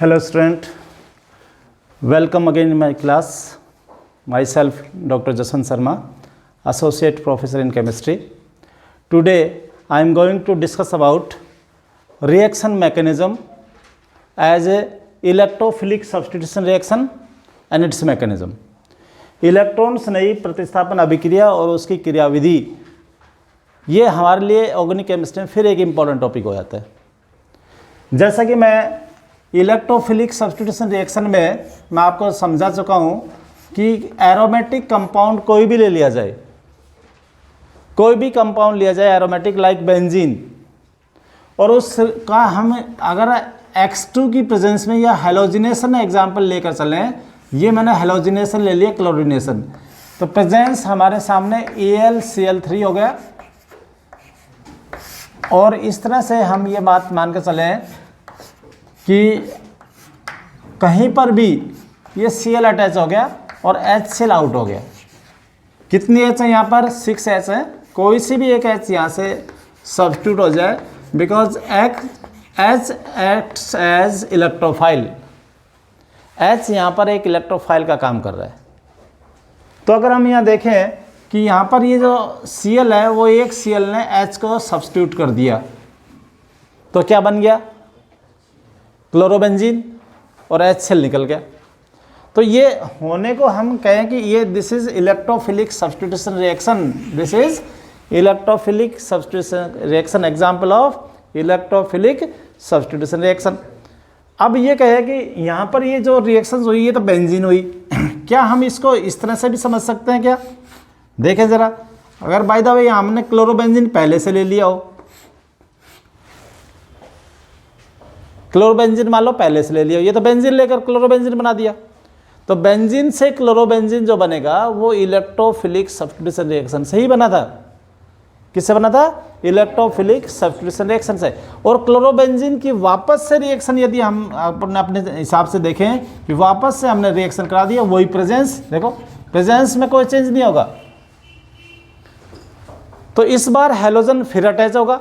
Hello student, welcome again in my class. Myself Dr. Jason Sharma, Associate Professor in Chemistry. Today I am going to discuss about reaction mechanism as a electrophilic substitution reaction and its mechanism. Electron स्नेही प्रतिस्थापन अभिक्रिया और उसकी क्रियाविधि, ये हमारे लिए organic chemistry में फिर एक इम्पॉर्टेंट टॉपिक हो जाता है। जैसा कि मैं इलेक्ट्रोफिलिक सब्स्टिट्यूशन रिएक्शन में मैं आपको समझा चुका हूँ कि एरोमेटिक कंपाउंड कोई भी ले लिया जाए, कोई भी कंपाउंड लिया जाए एरोमेटिक लाइक बेंजीन, और उसका हम अगर X2 की प्रेजेंस में या हेलोजिनेशन एग्जाम्पल लेकर चलें, ये मैंने हेलोजिनेशन ले लिया, क्लोरिनेशन, तो प्रेजेंस हमारे सामने AlCl3 हो गया। और इस तरह से हम ये बात मान के चलें कि कहीं पर भी ये Cl अटैच हो गया और HCl आउट हो गया। कितनी H है यहाँ पर? 6H है। कोई सी भी एक H यहाँ से सब्स्टिट्यूट हो जाए, because H acts as electrophile. H यहाँ पर एक इलेक्ट्रोफाइल का काम कर रहा है। तो अगर हम यहाँ देखें कि यहाँ पर ये जो Cl है वो एक Cl ने H को सब्स्टिट्यूट कर दिया, तो क्या बन गया? क्लोरोबेंजीन, और HCl निकल गया। तो ये होने को हम कहें कि ये this is electrophilic substitution reaction, this is electrophilic substitution reaction, example of electrophilic substitution reaction. अब ये कहे कि यहाँ पर ये जो रिएक्शन हुई ये तो बेंजीन हुई, क्या हम इसको इस तरह से भी समझ सकते हैं क्या? देखें ज़रा, अगर बाय द वे हमने क्लोरोबेंजीन पहले से ले लिया हो, क्लोरोबेंजीन मान लो पहले से ले लिया, ये तो बेंजीन लेकर क्लोरोबेंजीन बना दिया, तो बेंजीन से क्लोरोबेंजीन जो बनेगा वो इलेक्ट्रोफिलिक सब्स्टिट्यूशन रिएक्शन से ही बना था। किससे बना था? इलेक्ट्रोफिलिक सब्स्टिट्यूशन रिएक्शन से। और क्लोरोबेंजीन की वापस से रिएक्शन यदि हम अपने हिसाब से देखें कि वापस से हमने रिएक्शन करा दिया, वही प्रेजेंस, देखो प्रेजेंस में कोई चेंज नहीं होगा, तो इस बार हेलोजन फिर अटैच होगा।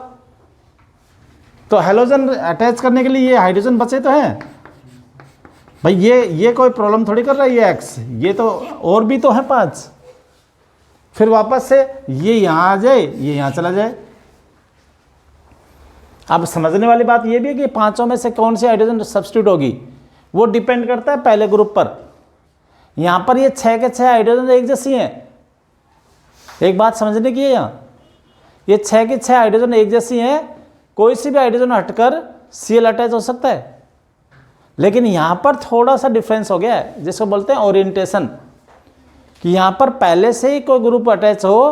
तो हेलोजन अटैच करने के लिए ये हाइड्रोजन बचे तो हैं भाई, ये कोई प्रॉब्लम थोड़ी कर रहा है ये X, ये तो और भी तो है 5, फिर वापस से ये यहाँ आ जाए, ये यहाँ चला जाए। अब समझने वाली बात ये भी है कि पांचों में से कौन सी हाइड्रोजन सब्स्टिट्यूट होगी, वो डिपेंड करता है पहले ग्रुप पर। यहाँ पर ये 6 के 6 हाइड्रोजन एक जैसी हैं, एक बात समझने की है, यहाँ ये 6 की 6 हाइड्रोजन एक जैसी हैं, कोई सी भी हाइड्रोजन हटकर Cl अटैच हो सकता है, लेकिन यहाँ पर थोड़ा सा डिफरेंस हो गया है, जिसको बोलते हैं ओरिएंटेशन, कि यहाँ पर पहले से ही कोई ग्रुप अटैच हो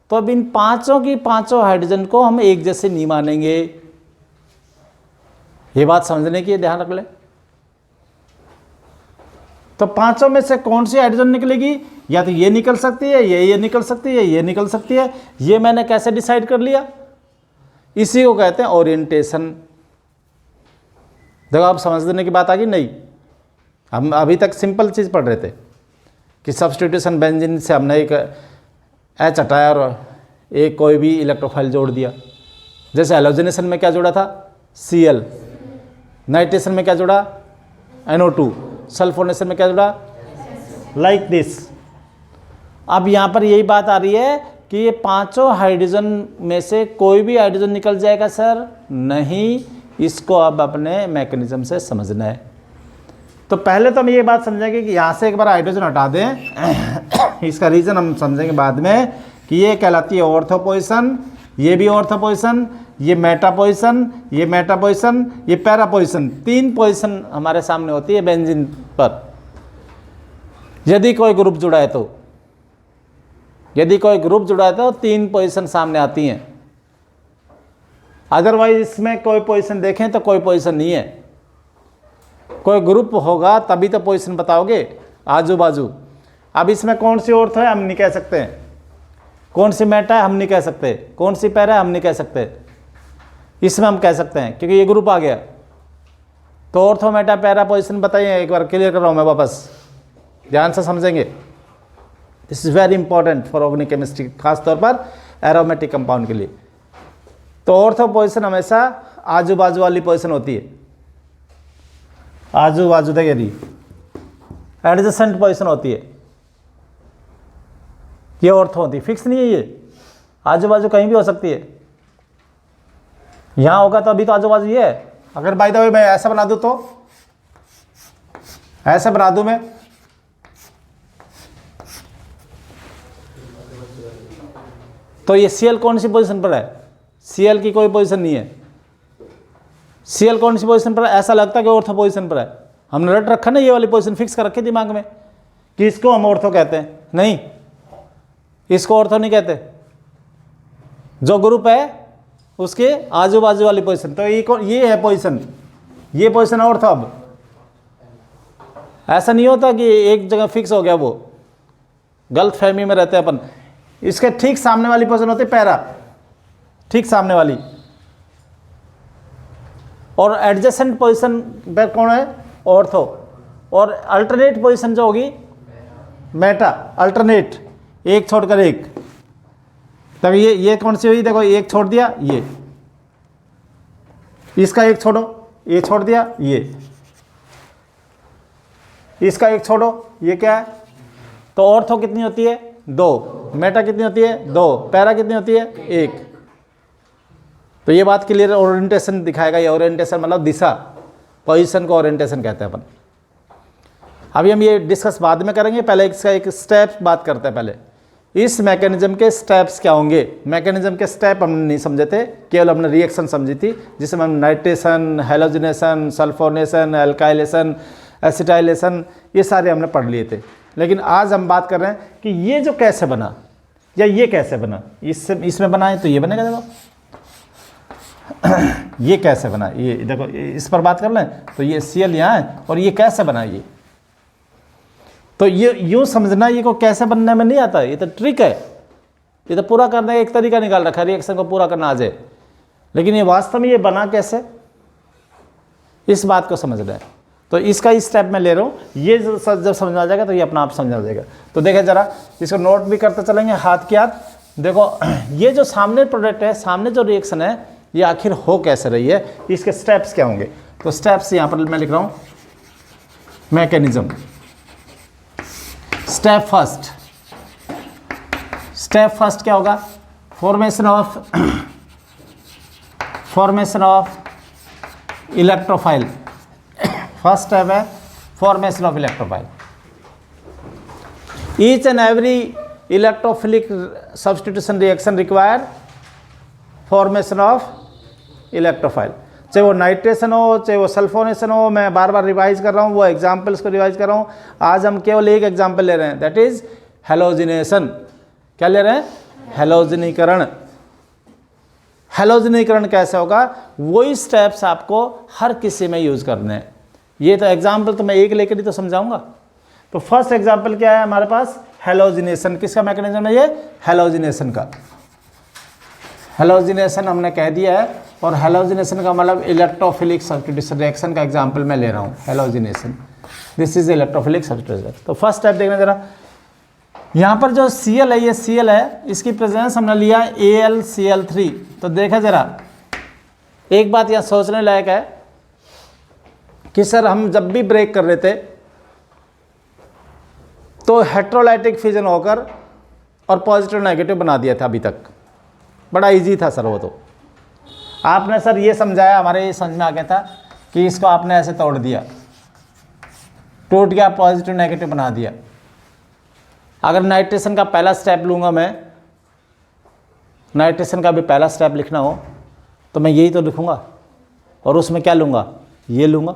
तो अब इन पांचों की पांचों हाइड्रोजन को हम एक जैसे नहीं मानेंगे। ये बात समझने की, ध्यान रख ले। तो पांचों में से कौन सी हाइड्रोजन निकलेगी? या तो ये निकल सकती है, ये निकल सकती है, ये निकल सकती है। ये मैंने कैसे डिसाइड कर लिया? इसी को कहते हैं ओरिएंटेशन। देखो आप समझने की बात आ गई नहीं? हम अभी तक सिंपल चीज़ पढ़ रहे थे कि सब्स्टिट्यूशन बेंजीन से हमने एक H हटाया और एक कोई भी इलेक्ट्रोफाइल जोड़ दिया। जैसे हेलोजिनेशन में क्या जोड़ा था? Cl। नाइट्रेशन में क्या जोड़ा? NO2। सल्फोनेशन में क्या जोड़ा? Like this. अब यहाँ पर यही बात आ रही है कि ये पांचों हाइड्रोजन में से कोई भी हाइड्रोजन निकल जाएगा सर? नहीं, इसको अब अपने मैकेनिज्म से समझना है। तो पहले तो हम ये बात समझेंगे कि यहाँ से एक बार हाइड्रोजन हटा दें, इसका रीज़न हम समझेंगे बाद में, कि ये कहलाती है ऑर्थो पोजीशन, ये भी ऑर्थो पोजीशन, ये मेटा पोजीशन, ये मेटा पोजीशन, ये पैरा पोजीशन। 3 पोजीशन हमारे सामने होती है बेंजीन पर, यदि कोई ग्रुप जुड़ा है तो। यदि कोई ग्रुप जुड़ा है तो 3 पोजीशन सामने आती हैं, अदरवाइज इसमें कोई पोजीशन देखें तो कोई पोजीशन नहीं है। कोई ग्रुप होगा तभी तो पोजीशन बताओगे आजू बाजू। अब इसमें कौन सी ऑर्थो है हम नहीं कह सकते, कौन सी मेटा है हम नहीं कह सकते, कौन सी पैरा है हम नहीं कह सकते। इसमें हम कह सकते हैं क्योंकि ये ग्रुप आ गया। तो ऑर्थो मेटा पैरा पोजीशन बताइए, एक बार क्लियर कर रहा हूँ मैं वापस, ध्यान से समझेंगे। This is very important for organic chemistry, खासतौर पर एरोमेटिक कंपाउंड के लिए। तो ऑर्थो पोजीशन हमेशा आजू बाजू वाली पोजीशन होती है। आजू बाजू तक यदि एडजेसेंट पोजीशन होती है, ये ऑर्थो होती है, फिक्स नहीं है ये, आजू बाजू कहीं भी हो सकती है। यहां होगा तो अभी तो आजू बाजू ये है। अगर बाय द वे मैं ऐसा बना दूं तो ऐसा बना दूं मैं, तो ये सीएल कौन सी पोजीशन पर है? सीएल की कोई पोजीशन नहीं है। सीएल कौन सी पोजीशन पर है? ऐसा लगता है कि ऑर्थो पोजीशन पर है। हमने रट रखा ना, ये वाली पोजीशन फिक्स कर रखी दिमाग में कि इसको हम ऑर्थो कहते हैं। नहीं, इसको ऑर्थो नहीं कहते। जो ग्रुप है उसके आजू बाजू वाली पोजीशन, तो ये है पोजीशन, ये पोजीशन ऑर्थो। अब ऐसा नहीं होता कि एक जगह फिक्स हो गया, वो गलत फहमी में रहते हैं अपन। इसके ठीक सामने वाली पोजीशन होती है पैरा, ठीक सामने वाली। और एडजेसेंट पोजीशन पर कौन है? ऑर्थो। और अल्टरनेट पोजीशन जो होगी मेटा, अल्टरनेट, एक छोड़कर एक। तब ये कौन सी हुई? देखो, एक छोड़ दिया, ये इसका एक छोड़ो, ये छोड़ दिया, ये इसका एक छोड़ो, ये क्या है? तो ऑर्थो कितनी होती है? 2। मेटा कितनी होती है? 2। पैरा कितनी होती है? 1। तो ये बात क्लियर, ओरिएंटेशन दिखाएगा। ये ओरिएंटेशन मतलब दिशा, पोजीशन को ओरिएंटेशन कहते हैं अपन। अभी हम ये डिस्कस बाद में करेंगे, पहले इसका एक स्टेप बात करते हैं। पहले इस मैकेनिज्म के स्टेप्स क्या होंगे? मैकेनिज्म के स्टेप हमने नहीं समझे थे, केवल हमने रिएक्शन समझी थी, जिसमें हम nitration, halogenation, sulphonation, alkylation, acetylation, ये सारे हमने पढ़ लिए थे। लेकिन आज हम बात कर रहे हैं कि ये जो कैसे बना, या ये कैसे बना, इसमें बनाए तो ये बनेगा। देखो ये कैसे बना, ये देखो, इस पर बात कर लें तो ये सीएल यहाँ है, और ये कैसे बना, ये तो ये यूँ समझना, ये को कैसे बनने में नहीं आता, ये तो ट्रिक है। ये तो पूरा करने का एक तरीका निकाल रखा है, रिएक्शन को पूरा करना आ जाए। लेकिन ये वास्तव में ये बना कैसे, इस बात को समझ रहे हैं। तो इसका स्टेप मैं ले रहा हूँ, ये जब समझ आ जाएगा तो ये अपना आप समझ आ जाएगा। तो देखें जरा, इसको नोट भी करते चलेंगे हाथ के हाथ। देखो, ये जो सामने प्रोडक्ट है, सामने जो रिएक्शन है, ये आखिर हो कैसे रही है, इसके स्टेप्स क्या होंगे। तो स्टेप्स यहाँ पर मैं लिख रहा हूँ, मैकेनिज्म। स्टेप फर्स्ट क्या होगा? Formation of electrophile. First step है formation of electrophile. Each and every electrophilic substitution reaction require formation of electrophile. चाहे वो नाइट्रेशन हो, चाहे वो सल्फोनेशन हो, मैं बार बार रिवाइज कर रहा हूँ, वो एग्जाम्पल्स को रिवाइज कर रहा हूँ। आज हम केवल एक एग्जाम्पल ले रहे हैं, दैट इज हैलोजिनेशन। क्या ले रहे हैं? हैलोजनीकरण। हैलोजनीकरण कैसे होगा? वही स्टेप्स आपको हर किसी में यूज करने हैं। ये तो एग्जाम्पल तो मैं एक लेकर ही तो समझाऊंगा। तो फर्स्ट एग्जाम्पल क्या है हमारे पास? हैलोजिनेशन। किसका मैकेनिज्म है ये? हैलोजिनेशन का। हैलोजिनेशन हमने कह दिया है, और हैलोजिनेशन का मतलब इलेक्ट्रोफिलिक सब्स्टिट्यूशन रिएक्शन का एग्जांपल मैं ले रहा हूँ। Halogenation, this is electrophilic substitution. तो फर्स्ट स्टेप देखना जरा, यहाँ पर जो Cl है, ये Cl है, इसकी प्रेजेंस हमने लिया AlCl3। तो देखा जरा, एक बात यहाँ सोचने लायक है कि सर हम जब भी ब्रेक कर रहे थे तो हेट्रोलाइटिक फिजन होकर और पॉजिटिव नेगेटिव बना दिया था। अभी तक बड़ा इजी था सर वो। तो आपने सर ये समझाया, हमारे ये समझ में आ गया था कि इसको आपने ऐसे तोड़ दिया, टूट गया, पॉजिटिव नेगेटिव बना दिया। अगर नाइट्रेशन का पहला स्टेप लूँगा मैं, नाइट्रेशन का भी पहला स्टेप लिखना हो तो मैं यही तो लिखूँगा, और उसमें क्या लूँगा? ये लूँगा।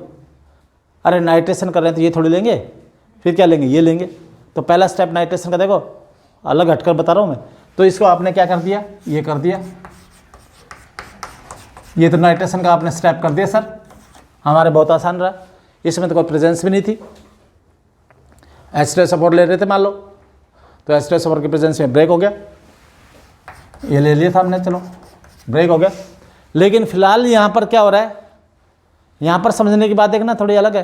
अरे नाइट्रेशन कर रहे हैं तो ये थोड़ी लेंगे, फिर क्या लेंगे? ये लेंगे। तो पहला स्टेप नाइट्रेशन का देखो, अलग हटकर बता रहा हूँ मैं। तो इसको आपने क्या कर दिया? ये कर दिया। ये तो नाइट्रेशन का आपने स्टेप कर दिया सर, हमारे बहुत आसान रहा। इसमें तो कोई प्रेजेंस भी नहीं थी। H2 सपोर्ट ले रहे थे मान लो, तो H2 सपोर्ट की प्रेजेंस में ब्रेक हो गया। ये ले लिया था हमने, चलो ब्रेक हो गया। लेकिन फिलहाल यहाँ पर क्या हो रहा है? यहाँ पर समझने की बात देखना थोड़ी अलग है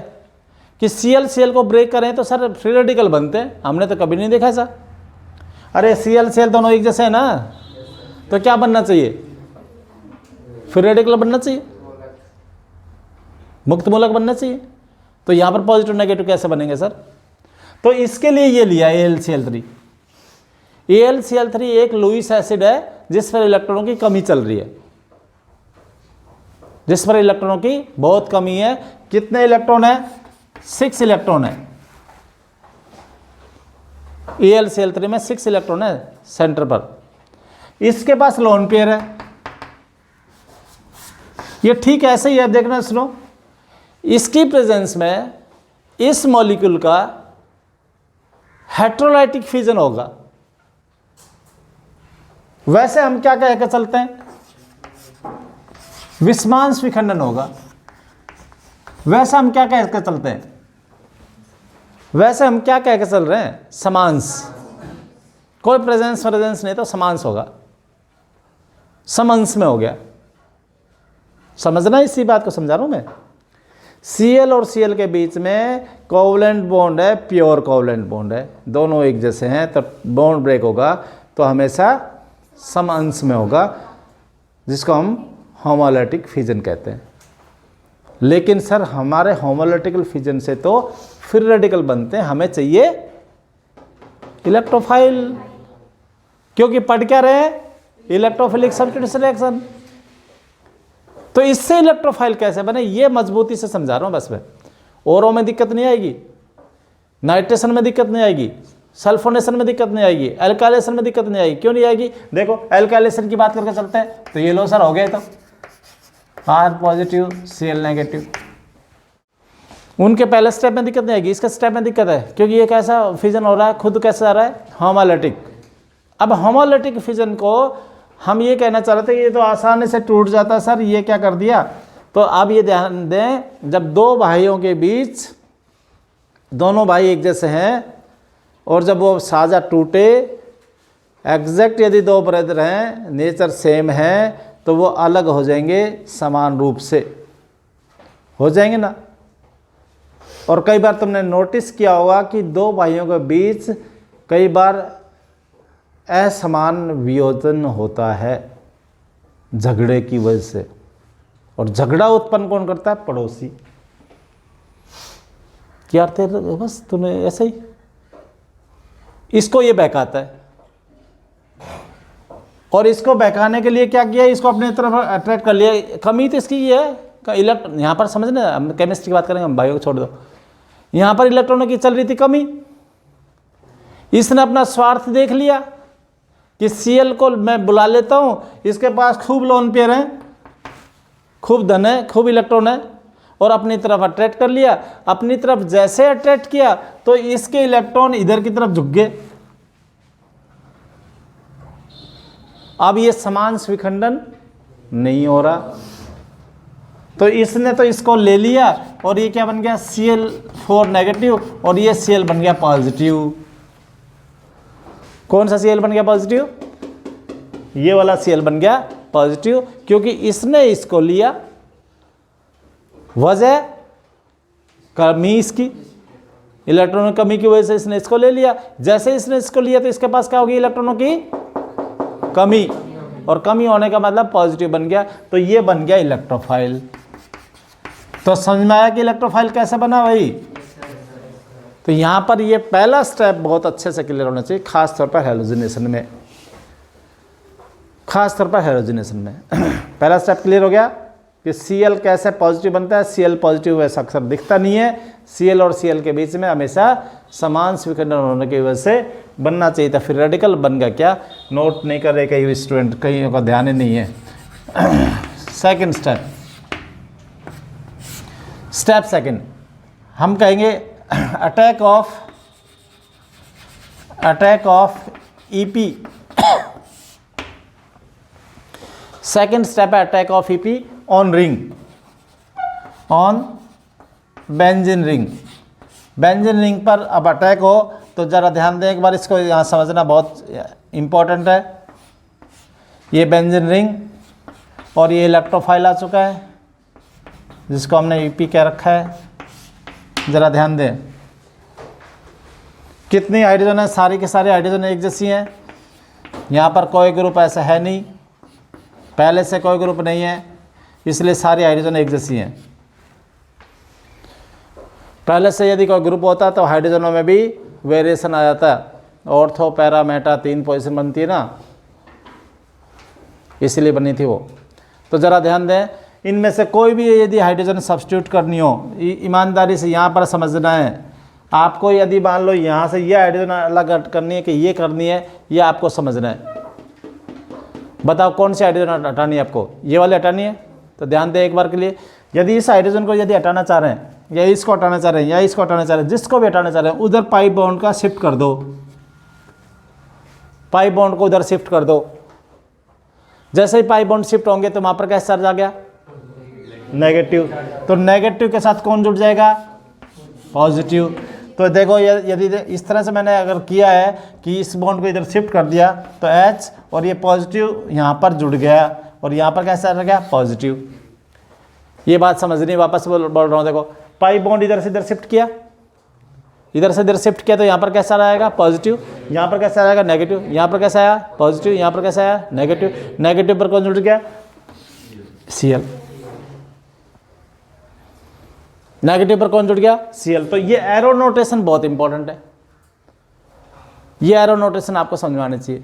कि Cl को ब्रेक करें तो सर फ्री रेडिकल बनते हैं। हमने तो कभी नहीं देखा ऐसा। अरे Cl दोनों एक जैसे है ना, तो क्या बनना चाहिए? फ्री रेडिकल बनना चाहिए, मुक्त मूलक बनना चाहिए। तो यहाँ पर पॉजिटिव नेगेटिव कैसे बनेंगे सर? तो इसके लिए ये लिया AlCl3। AlCl3 एक लुईस एसिड है जिस पर इलेक्ट्रॉनों की कमी चल रही है, जिस पर इलेक्ट्रॉनों की बहुत कमी है। कितने इलेक्ट्रॉन है? 6 इलेक्ट्रॉन है। AlCl3 में 6 इलेक्ट्रॉन है सेंटर पर। इसके पास लोन पेयर है। ये ठीक ऐसे ही है, देखना सुनो। इसकी प्रेजेंस में इस मॉलिक्यूल का हेटेरोलाइटिक फ्यूजन होगा। वैसे हम क्या कह के चलते हैं? विस्मांस विखंडन होगा। वैसे हम क्या कह के चलते हैं? वैसे हम क्या कह के चल रहे हैं? समांस। कोई प्रेजेंस नहीं तो समांस होगा, समंस में हो गया। समझना, इसी बात को समझा रहा हूं मैं। Cl और Cl के बीच में कोवलेंट बॉन्ड है, प्योर कोवलेंट बॉन्ड है, दोनों एक जैसे हैं, तो बॉन्ड ब्रेक होगा तो हमेशा समअंश में होगा, जिसको हम होमोलैटिक फ्यूजन कहते हैं। लेकिन सर हमारे होमोलैटिकल फ्यूजन से तो फिर रेडिकल बनते हैं, हमें चाहिए इलेक्ट्रोफाइल। क्योंकि पढ़ क्या रहे हैं? Electrophilic substitution reaction. तो इससे इलेक्ट्रोफाइल कैसे बने, ये मजबूती से समझा रहा हूं बस मैं। ओरो में दिक्कत नहीं आएगी, नाइट्रेशन में दिक्कत नहीं आएगी, सल्फोनेशन में दिक्कत नहीं आएगी, एल्काइलेशन में दिक्कत नहीं आएगी। क्यों नहीं आएगी? देखो एल्काइलेशन की बात करके चलते हैं। तो ये लो सर, हो गए तो R पॉजिटिव Cl नेगेटिव। उनके पहले स्टेप में दिक्कत नहीं आएगी, इसके स्टेप में दिक्कत है, क्योंकि ये कैसा फ्यूजन हो रहा है, खुद कैसे आ रहा है? होमोलैटिक। अब होमोलैटिक फ्यूजन को हम ये कहना चाह रहे थे कि ये तो आसानी से टूट जाता है सर, ये क्या कर दिया? तो अब ये ध्यान दें, जब दो भाइयों के बीच, दोनों भाई एक जैसे हैं और जब वो साझा टूटे, एग्जैक्ट यदि दो ब्रदर हैं, नेचर सेम है, तो वो अलग हो जाएंगे, समान रूप से हो जाएंगे ना। और कई बार तुमने नोटिस किया होगा कि दो भाइयों के बीच कई बार असमान वियोजन होता है झगड़े की वजह से। और झगड़ा उत्पन्न कौन करता है? पड़ोसी। क्या अर्थ है? बस तूने ऐसे ही इसको ये बहकाता है, और इसको बहकाने के लिए क्या किया? इसको अपने तरफ अट्रैक्ट कर लिया। कमी तो इसकी ये है, इलेक्ट्रॉन यहाँ पर समझना, हम केमिस्ट्री की बात करेंगे, हम बायो को छोड़ दो। यहाँ पर इलेक्ट्रॉनों की चल रही थी कमी, इसने अपना स्वार्थ देख लिया कि Cl को मैं बुला लेता हूँ, इसके पास खूब लोन पेयर हैं, खूब धन है, खूब इलेक्ट्रॉन है, और अपनी तरफ अट्रैक्ट कर लिया। अपनी तरफ जैसे अट्रैक्ट किया तो इसके इलेक्ट्रॉन इधर की तरफ झुक गए। अब ये समान विखंडन नहीं हो रहा, तो इसने तो इसको ले लिया और ये क्या बन गया? Cl4 नेगेटिव, और ये Cl बन गया पॉजिटिव। कौन सा Cl बन गया पॉजिटिव? ये वाला Cl बन गया पॉजिटिव, क्योंकि इसने इसको लिया, वजह कमी इसकी, इलेक्ट्रॉनों की कमी की वजह से इसने इसको ले लिया। जैसे इसने इसको लिया तो इसके पास क्या होगी? इलेक्ट्रॉनों की कमी, और कमी होने का मतलब पॉजिटिव बन गया, तो ये बन गया इलेक्ट्रोफाइल। तो समझ में आया कि इलेक्ट्रोफाइल कैसे बना भाई? तो यहां पर ये पहला स्टेप बहुत अच्छे से क्लियर होना चाहिए, खास तौर पर हैलोजिनेशन में, खास तौर पर हैलोजिनेशन में। पहला स्टेप क्लियर हो गया कि Cl कैसे पॉजिटिव बनता है। Cl पॉजिटिव वैसा अक्सर दिखता नहीं है, Cl और Cl के बीच में हमेशा समान विखंडन होने की वजह से बनना चाहिए था। फिर रेडिकल बन गया क्या? नोट नहीं कर रहे कई स्टूडेंट, कहीं का ध्यान ही नहीं है। सेकंड स्टेप, स्टेप सेकंड हम कहेंगे attack of EP। Second step है attack of EP on ring, on benzene ring. Benzene ring पर अब अटैक हो तो जरा ध्यान दें एक बार, इसको यहाँ समझना बहुत इंपॉर्टेंट है। ये बेंजीन रिंग और ये इलेक्ट्रोफाइल आ चुका है, जिसको हमने EP कह रखा है। जरा ध्यान दें, कितनी हाइड्रोजन है? सारी के सारे हाइड्रोजन एक जैसी हैं। यहाँ पर कोई ग्रुप ऐसा है नहीं, पहले से कोई ग्रुप नहीं है, इसलिए सारी हाइड्रोजन एक जैसी हैं। पहले से यदि कोई ग्रुप होता तो हाइड्रोजनों में भी वेरिएशन आ जाता है। ऑर्थो पैरा मेटा 3 पोजीशन बनती है ना, इसलिए बनी थी वो। तो ज़रा ध्यान दें, इनमें से कोई भी यदि हाइड्रोजन सब्स्टिट्यूट करनी हो, ईमानदारी से यहाँ पर समझना है आपको। यदि मान लो यहाँ से ये हाइड्रोजन अलग करनी है कि ये करनी है, ये आपको समझना है। बताओ कौन सी हाइड्रोजन हटानी है आपको, ये वाली हटानी है? तो ध्यान दें एक बार के लिए, यदि इस हाइड्रोजन को यदि हटाना चाह रहे हैं, या इसको हटाना चाह रहे हैं, या इसको हटाना चाह रहे हैं, जिसको भी हटाना चाह रहे हैं, उधर पाई बॉन्ड का शिफ्ट कर दो, पाई बॉन्ड को उधर शिफ्ट कर दो। जैसे ही पाई बॉन्ड शिफ्ट होंगे तो वहां पर कैसा चार्ज आ गया? नेगेटिव। तो नेगेटिव के साथ कौन जुड़ जाएगा? पॉजिटिव। तो देखो यदि इस तरह से मैंने अगर किया है कि इस बॉन्ड को इधर शिफ्ट कर दिया तो H और ये पॉजिटिव यहाँ पर जुड़ गया, और यहाँ पर कैसा आ गया? पॉजिटिव। ये बात समझनी, वापस बोल रहा हूँ। देखो पाई बॉन्ड इधर से इधर शिफ्ट किया, इधर से इधर शिफ्ट किया, तो यहाँ पर कैसा आएगा? पॉजिटिव। यहाँ पर कैसा आएगा? नेगेटिव। यहाँ पर कैसा आया? पॉजिटिव। यहाँ पर कैसा आया? नेगेटिव। नेगेटिव पर कौन जुड़ गया? Cl। नेगेटिव पर कौन जुड़ गया? Cl। तो ये एरो नोटेशन बहुत इंपॉर्टेंट है, ये एरो नोटेशन आपको समझ में आनी चाहिए।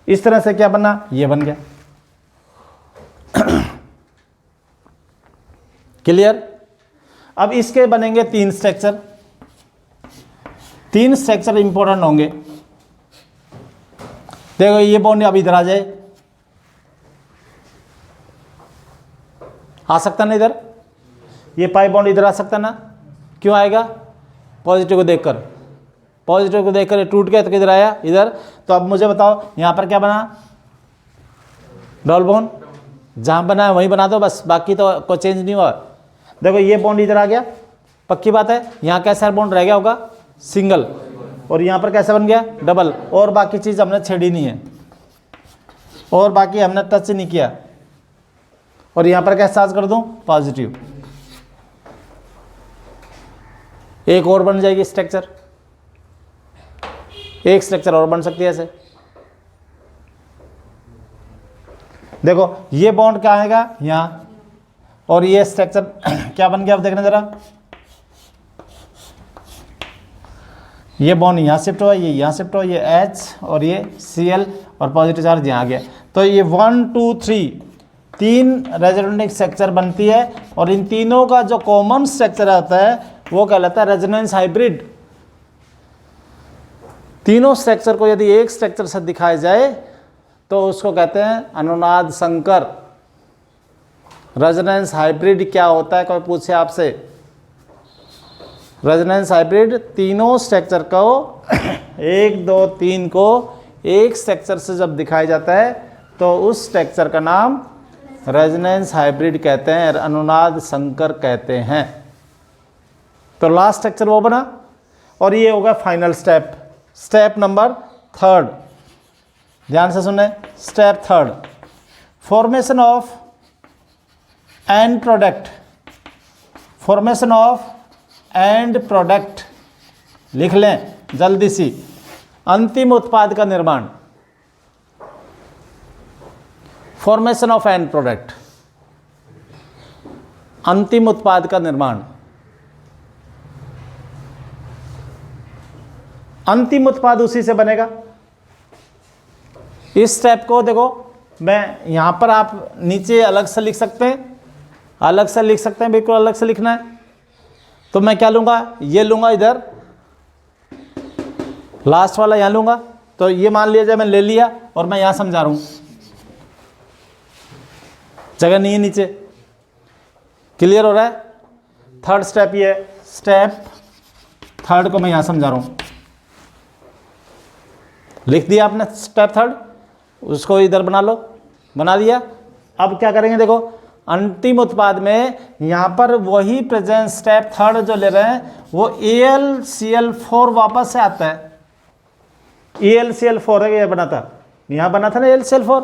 इस तरह से क्या बना? ये बन गया। क्लियर? अब इसके बनेंगे 3 स्ट्रक्चर। 3 स्ट्रक्चर इंपॉर्टेंट होंगे। देखो ये बॉन्ड अब इधर आ जाए, आ सकता ना इधर? ये पाई बॉन्ड इधर आ सकता ना? क्यों आएगा? पॉजिटिव को देखकर, पॉजिटिव को देखकर ये टूट गया तो किधर आया? इधर। तो अब मुझे बताओ यहाँ पर क्या बना? Double bond. जहाँ बना है वहीं बना दो बस, बाकी तो कोई चेंज नहीं हुआ। देखो ये बॉन्ड इधर आ गया, पक्की बात है। यहाँ कैसा बॉन्ड रह गया होगा? सिंगल। और यहाँ पर कैसा बन गया? डबल। और बाकी चीज़ हमने छेड़ी नहीं है, और बाकी हमने टच नहीं किया। और यहाँ पर कैसा चार्ज कर दूँ? पॉजिटिव। एक और बन जाएगी स्ट्रक्चर, एक स्ट्रक्चर और बन सकती है ऐसे। देखो ये बॉन्ड क्या आएगा? यहाँ। और ये स्ट्रक्चर क्या बन गया? अब देखना जरा, ये बॉन्ड यहाँ शिफ्ट हुआ, ये यहाँ शिफ्ट हुआ, ये H और ये Cl और पॉजिटिव चार्ज यहाँ आ गया। तो ये 1 2 3 रेजोनेंस स्ट्रक्चर बनती है, और इन तीनों का जो कॉमन स्ट्रक्चर आता है वो कहलाता है रेजोनेंस हाइब्रिड। तीनों स्ट्रक्चर को यदि एक स्ट्रक्चर से दिखाया जाए तो उसको कहते हैं अनुनाद संकर। रेजोनेंस हाइब्रिड क्या होता है? कोई पूछे आपसे, रेजोनेंस हाइब्रिड तीनों स्ट्रक्चर को 1 2 3 को एक स्ट्रक्चर से जब दिखाया जाता है तो उस स्ट्रक्चर का नाम रेजोनेंस हाइब्रिड कहते हैं, अनुनाद संकर कहते हैं। तो लास्ट स्ट्रक्चर वो बना, और ये होगा फाइनल स्टेप, स्टेप नंबर 3। ध्यान से सुने, step 3, formation of and product. Formation of and product लिख लें जल्दी सी। अंतिम उत्पाद का निर्माण, फॉर्मेशन ऑफ एंड प्रोडक्ट, अंतिम उत्पाद का निर्माण। अंतिम उत्पाद उसी से बनेगा। इस स्टेप को देखो, मैं यहां पर आप नीचे अलग से लिख सकते हैं, अलग से लिख सकते हैं, बिल्कुल अलग से लिखना है। तो मैं क्या लूंगा? ये लूंगा इधर, लास्ट वाला यहां लूंगा। तो ये मान लिया जाए मैं ले लिया, और मैं यहां समझा रहा हूं, जगह नहीं है नीचे। क्लियर हो रहा है? 3rd स्टेप ये, स्टेप 3rd को मैं यहां समझा रहा हूं। लिख दिया आपने स्टेप 3rd, उसको इधर बना लो, बना दिया। अब क्या करेंगे? देखो अंतिम उत्पाद में यहां पर वही प्रेजेंट स्टेप 3rd जो ले रहे हैं वो AlCl4 वापस से आता है। AlCl4 है, ये बना था, यहां बना था ना AlCl4,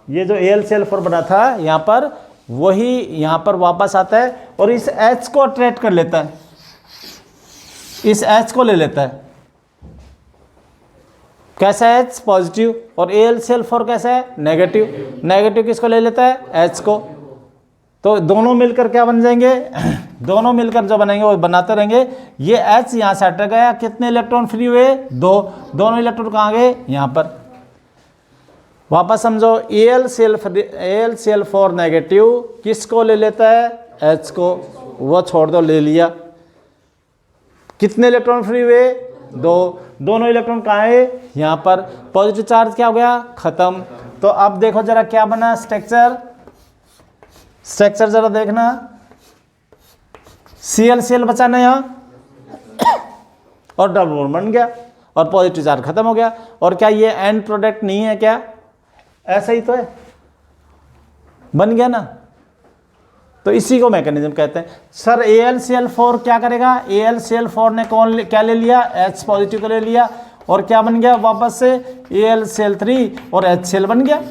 ये जो AlCl4 बना था यहां पर, वही यहां पर वापस आता है और इस H को अट्रैक्ट कर लेता है, इस H को ले लेता है। कैसा है? H पॉजिटिव, और AlCl4 कैसा है? नेगेटिव। नेगेटिव किसको ले लेता है? H को। तो दोनों मिलकर क्या बन जाएंगे, दोनों मिलकर जो बनेंगे वो बनाते रहेंगे। ये H यहाँ से हट गया, कितने इलेक्ट्रॉन फ्री हुए, 2, दोनों इलेक्ट्रॉन कहाँ गए, यहाँ पर। वापस समझो, Al Cl4 नेगेटिव किसको ले लेता है, H को, वो छोड़ दो, ले लिया। कितने इलेक्ट्रॉन फ्री हुए, 2, दोनों इलेक्ट्रॉन कहाँ है, यहाँ पर। पॉजिटिव चार्ज क्या हो गया, खत्म। तो अब देखो जरा क्या बना स्ट्रक्चर, स्ट्रक्चर जरा देखना, Cl बचा ना यहाँ और डबल बॉन्ड बन गया और पॉजिटिव चार्ज खत्म हो गया। और क्या ये एंड प्रोडक्ट नहीं है क्या, ऐसा ही तो है, बन गया ना। तो इसी को मैकेनिज्म कहते हैं। सर AlCl4 क्या करेगा, AlCl4 ने कौन क्या ले लिया, H पॉजिटिव को ले लिया और क्या बन गया वापस से AlCl3 और HCl बन गया।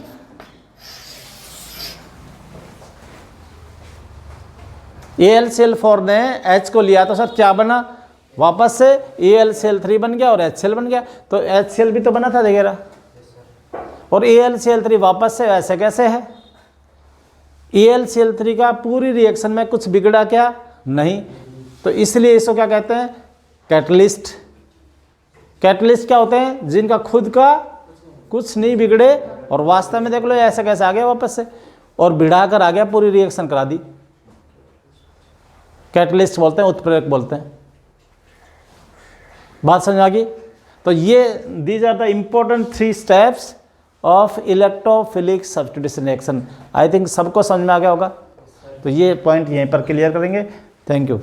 AlCl4 ने H को लिया तो सर क्या बना, वापस से AlCl3 बन गया और HCl बन गया। तो HCl भी तो बना था वगैरह, और AlCl3 वापस से ऐसे कैसे है। AlCl3 का पूरी रिएक्शन में कुछ बिगड़ा क्या, नहीं। तो इसलिए इसको क्या कहते हैं, कैटलिस्ट। कैटलिस्ट क्या होते हैं, जिनका खुद का कुछ नहीं बिगड़े और वास्तव में देख लो ऐसे कैसे आ गया वापस से और बिड़ा कर आ गया, पूरी रिएक्शन करा दी। कैटलिस्ट बोलते हैं, उत्प्रेरक बोलते हैं। बात समझ आ गई। तो ये these are the important 3 steps of electrophilic substitution reaction. I think सबको समझ में आ गया होगा। तो ये पॉइंट यहीं पर क्लियर करेंगे। Thank you.